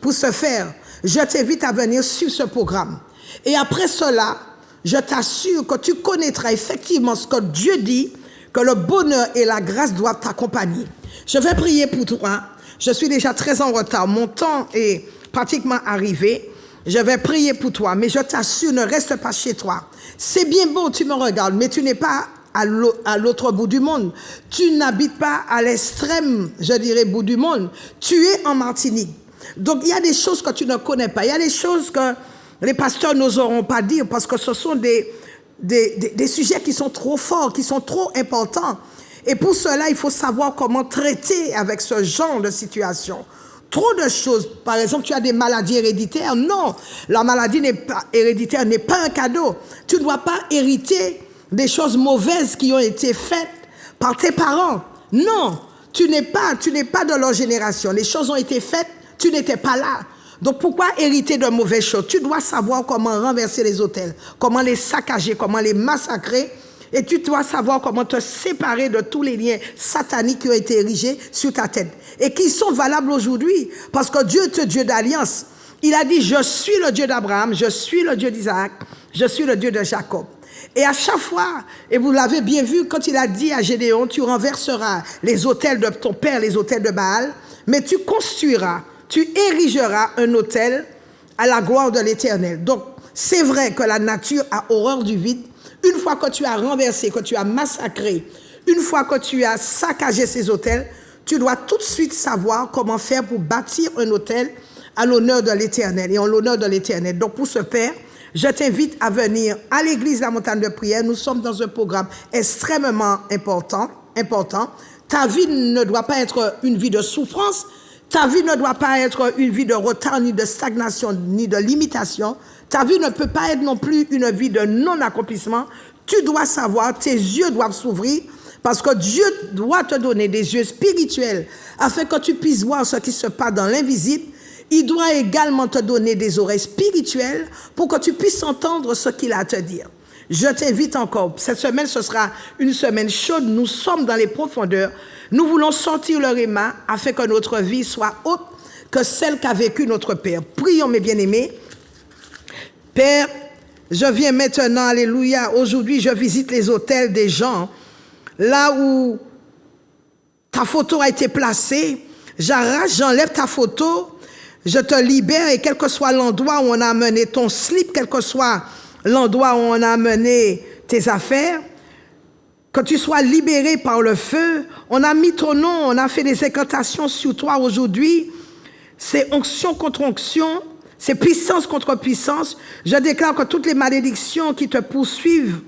Pour ce faire, je t'invite à venir sur ce programme. Et après cela, je t'assure que tu connaîtras effectivement ce que Dieu dit, que le bonheur et la grâce doivent t'accompagner. Je vais prier pour toi. Je suis déjà très en retard. Mon temps est pratiquement arrivé. Je vais prier pour toi, mais je t'assure, ne reste pas chez toi. C'est bien beau, tu me regardes, mais tu n'es pas à l'autre bout du monde. Tu n'habites pas à l'extrême, je dirais, bout du monde. Tu es en Martinique. Donc, il y a des choses que tu ne connais pas. Il y a des choses que les pasteurs n'oseront pas dire parce que ce sont des sujets qui sont trop forts, qui sont trop importants. Et pour cela, il faut savoir comment traiter avec ce genre de situation. Trop de choses. Par exemple, tu as des maladies héréditaires. Non, la maladie héréditaire n'est pas un cadeau. Tu ne dois pas hériter des choses mauvaises qui ont été faites par tes parents. Non, tu n'es pas de leur génération. Les choses ont été faites, tu n'étais pas là. Donc pourquoi hériter de mauvaises choses? Tu dois savoir comment renverser les autels, comment les saccager, comment les massacrer. Et tu dois savoir comment te séparer de tous les liens sataniques qui ont été érigés sur ta tête. Et qui sont valables aujourd'hui. Parce que Dieu est un Dieu d'alliance. Il a dit, je suis le Dieu d'Abraham, je suis le Dieu d'Isaac, Je suis le Dieu de Jacob. Et à chaque fois, et vous l'avez bien vu, quand il a dit à Gédéon, tu renverseras les autels de ton père, les autels de Baal, mais tu construiras, tu érigeras un autel à la gloire de l'Éternel. Donc, c'est vrai que la nature a horreur du vide. Une fois que tu as renversé, que tu as massacré, une fois que tu as saccagé ces autels, tu dois tout de suite savoir comment faire pour bâtir un autel à l'honneur de l'Éternel et en l'honneur de l'Éternel. Donc, pour ce faire, je t'invite à venir à l'église La Montagne de Prière. Nous sommes dans un programme extrêmement important. Ta vie ne doit pas être une vie de souffrance. Ta vie ne doit pas être une vie de retard, ni de stagnation, ni de limitation. Ta vie ne peut pas être non plus une vie de non-accomplissement. Tu dois savoir, tes yeux doivent s'ouvrir parce que Dieu doit te donner des yeux spirituels afin que tu puisses voir ce qui se passe dans l'invisible. Il doit également te donner des oreilles spirituelles pour que tu puisses entendre ce qu'il a à te dire. Je t'invite encore. Cette semaine, ce sera une semaine chaude. Nous sommes dans les profondeurs. Nous voulons sortir le réma afin que notre vie soit haute que celle qu'a vécue notre Père. Prions, mes bien-aimés. Père, je viens maintenant, alléluia. Aujourd'hui, je visite les hôtels des gens. Là où ta photo a été placée, j'arrache, j'enlève ta photo. Je te libère et quel que soit l'endroit où on a amené ton slip, quel que soit l'endroit où on a amené tes affaires, que tu sois libéré par le feu. On a mis ton nom, on a fait des incantations sur toi aujourd'hui. C'est onction contre onction, c'est puissance contre puissance. Je déclare que toutes les malédictions qui te poursuivent,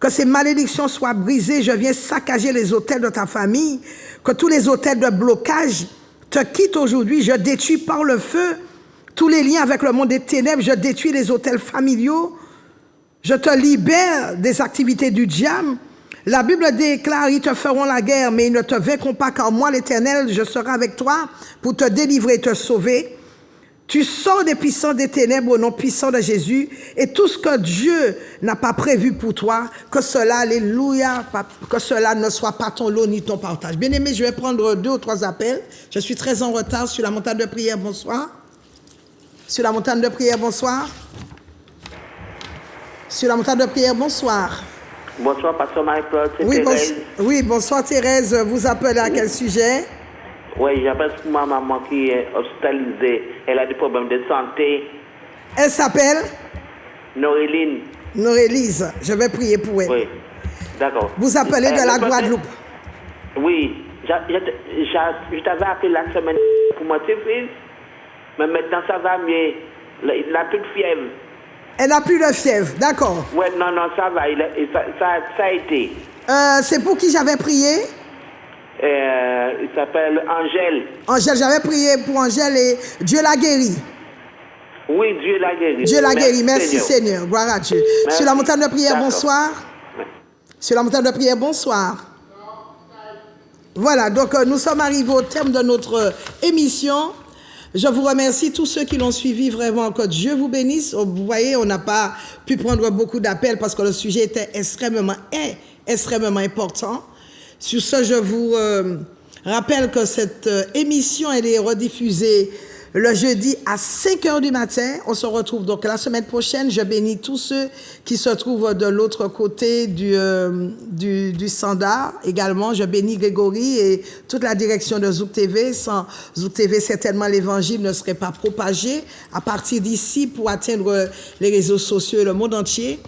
que ces malédictions soient brisées. Je viens saccager les hôtels de ta famille, que tous les hôtels de blocage te quitte aujourd'hui, je détruis par le feu tous les liens avec le monde des ténèbres, je détruis les hôtels familiaux, je te libère des activités du diable. La Bible déclare, ils te feront la guerre, mais ils ne te vaincront pas, car moi, l'Éternel, je serai avec toi pour te délivrer et te sauver. Tu sors des puissants des ténèbres au nom puissant de Jésus, et tout ce que Dieu n'a pas prévu pour toi, que cela, alléluia, que cela ne soit pas ton lot ni ton partage. Bien-aimé, je vais prendre 2 ou 3 appels. Je suis très en retard sur la montagne de prière. Bonsoir. Sur la montagne de prière, bonsoir. Sur la montagne de prière, bonsoir. Bonsoir, Pasteur Marie-Claude, c'est oui, Thérèse. Oui, bonsoir Thérèse. Vous appelez à quel sujet? Oui, j'appelle pour ma maman qui est hospitalisée. Elle a des problèmes de santé. Elle s'appelle? Noréline. Norélise. Je vais prier pour elle. Oui, d'accord. Vous appelez de la Guadeloupe? Oui, je t'avais appelé la semaine pour mon petit-fils, mais maintenant ça va mieux. Il n'a plus de fièvre. Elle n'a plus de fièvre, d'accord. Oui, non, ça va, ça a été. C'est pour qui j'avais prié? Il s'appelle Angèle. Angèle, j'avais prié pour Angèle et Dieu l'a guéri. Oui, Dieu l'a guéri. Dieu l'a guéri, merci Seigneur. Gloire à Dieu. Merci. Sur la montagne de prière, bonsoir. Sur la montagne de prière, bonsoir. Voilà, donc nous sommes arrivés au terme de notre émission. Je vous remercie tous ceux qui l'ont suivi, vraiment, que Dieu vous bénisse. Vous voyez, on n'a pas pu prendre beaucoup d'appels parce que le sujet était extrêmement important. Sur ce, je vous rappelle que cette émission, elle est rediffusée le jeudi à 5h du matin. On se retrouve donc la semaine prochaine. Je bénis tous ceux qui se trouvent de l'autre côté du standard. Également, je bénis Grégory et toute la direction de Zouk TV. Sans Zouk TV, certainement, l'évangile ne serait pas propagé à partir d'ici pour atteindre les réseaux sociaux et le monde entier.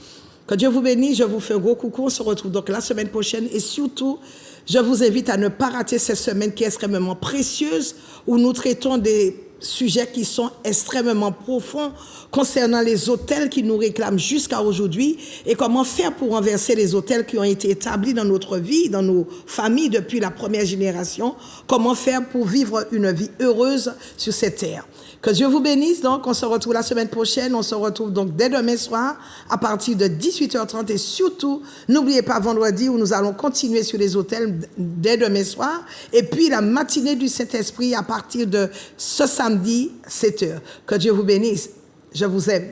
Que Dieu vous bénisse. Je vous fais un gros coucou. On se retrouve donc la semaine prochaine. Et surtout, je vous invite à ne pas rater cette semaine qui est extrêmement précieuse, où nous traitons des sujets qui sont extrêmement profonds concernant les autels qui nous réclament jusqu'à aujourd'hui et comment faire pour renverser les autels qui ont été établis dans notre vie, dans nos familles depuis la première génération, comment faire pour vivre une vie heureuse sur cette terre. Que Dieu vous bénisse. Donc, on se retrouve la semaine prochaine. On se retrouve donc dès demain soir à partir de 18h30. Et surtout, n'oubliez pas vendredi où nous allons continuer sur les autels dès demain soir. Et puis la matinée du Saint-Esprit à partir de ce samedi, 7h. Que Dieu vous bénisse. Je vous aime.